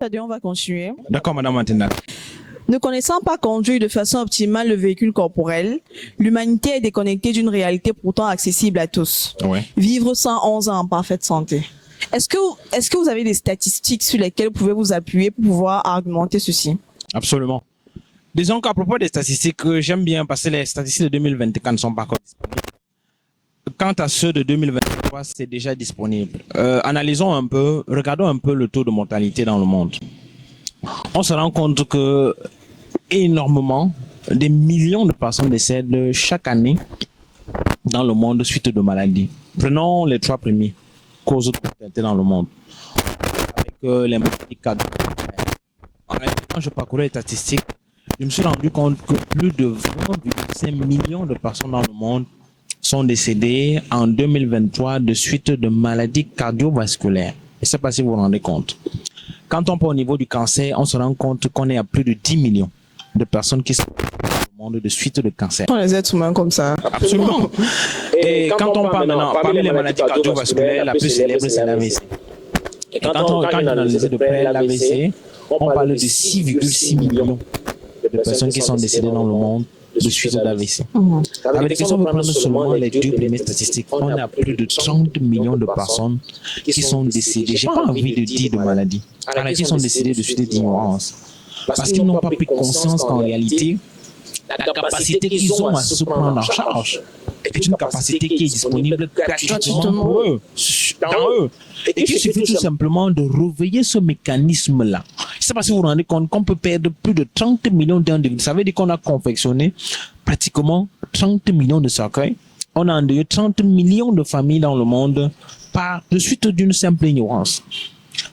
C'est-à-dire, on va continuer. D'accord, madame Matinal. Ne connaissant pas conduire de façon optimale le véhicule corporel, l'humanité est déconnectée d'une réalité pourtant accessible à tous. Ouais. Vivre 111 ans en parfaite santé. Est-ce que vous avez des statistiques sur lesquelles vous pouvez vous appuyer pour pouvoir argumenter ceci? Absolument. Disons qu'à propos des statistiques, j'aime bien parce que les statistiques de 2024 ne sont pas encore disponibles. Quant à ceux de 2023, c'est déjà disponible. Analysons un peu, regardons un peu le taux de mortalité dans le monde. On se rend compte que énormément, des millions de personnes décèdent chaque année dans le monde suite de maladies. Prenons les 3 premiers causes de mortalité dans le monde. Avec les maladies cardiovasculaires. En réalité, quand je parcourais les statistiques, je me suis rendu compte que plus de 20,5 millions de personnes dans le monde sont décédées en 2023 de suite de maladies cardiovasculaires. Je ne sais pas si vous vous rendez compte. Quand on prend au niveau du cancer, on se rend compte qu'on est à plus de 10 millions de personnes qui sont dans le monde de suite de cancer. On les êtres humains comme ça. Absolument. Et quand on parle maintenant, parmi les maladies cardiovasculaires, la plus célèbre, c'est l'AVC. Et quand on analyse de près l'AVC, on parle de 6,6 millions de personnes qui sont décédées dans le monde de suite d'AVC. Avec si on veut prendre seulement les 2 premières statistiques, on a plus de 30 millions de personnes qui sont décédées. J'ai pas envie de dire de maladie. Alors, qui sont décédées de suite d'ignorance. Parce qu'ils n'ont pas pris conscience qu'en réalité, la capacité qu'ils ont à se prendre en charge est une capacité qui est disponible gratuitement pour eux, dans eux. Et qu'il suffit tout simplement de réveiller ce mécanisme-là. Je ne sais pas si vous vous rendez compte qu'on peut perdre plus de 30 millions d'individus. Ça veut dire qu'on a confectionné pratiquement 30 millions de cercueils. On a endeuillé 30 millions de familles dans le monde par de suite d'une simple ignorance.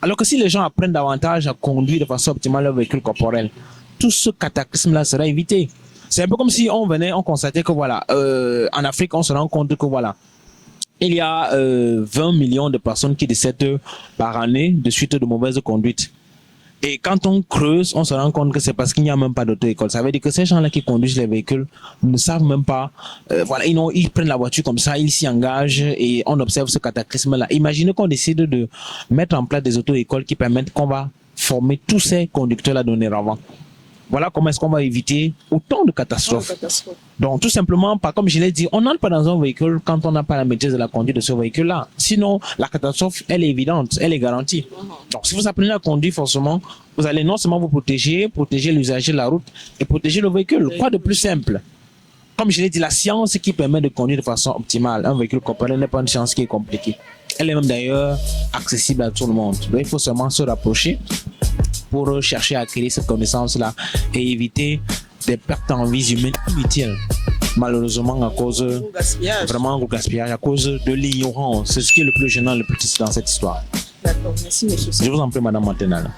Alors que si les gens apprennent davantage à conduire de façon optimale leur véhicule corporel, tout ce cataclysme-là sera évité. C'est un peu comme si on constatait que voilà, en Afrique, on se rend compte que voilà, il y a 20 millions de personnes qui décèdent par année de suite de mauvaise conduite. Et quand on creuse, on se rend compte que c'est parce qu'il n'y a même pas d'auto-école. Ça veut dire que ces gens-là qui conduisent les véhicules ne savent même pas, voilà, ils prennent la voiture comme ça, ils s'y engagent et on observe ce cataclysme-là. Imaginez qu'on décide de mettre en place des auto-écoles qui permettent qu'on va former tous ces conducteurs-là dorénavant. Voilà comment est-ce qu'on va éviter autant de catastrophes. Donc, tout simplement, comme je l'ai dit, on n'entre pas dans un véhicule quand on n'a pas la maîtrise de la conduite de ce véhicule-là. Sinon, la catastrophe, elle est évidente, elle est garantie. Donc, si vous apprenez à conduire, forcément, vous allez non seulement vous protéger l'usager de la route et protéger le véhicule. Quoi de plus simple? Comme je l'ai dit, la science qui permet de conduire de façon optimale un véhicule corporel n'est pas une science qui est compliquée. Elle est même d'ailleurs accessible à tout le monde. Donc, il faut seulement se rapprocher pour chercher à acquérir cette connaissance-là et éviter des pertes en vie humaine inutiles. Malheureusement, à cause vraiment du gaspillage, à cause de l'ignorance. C'est ce qui est le plus gênant, le plus triste dans cette histoire. D'accord, merci monsieur. Je vous en prie, madame Matinal.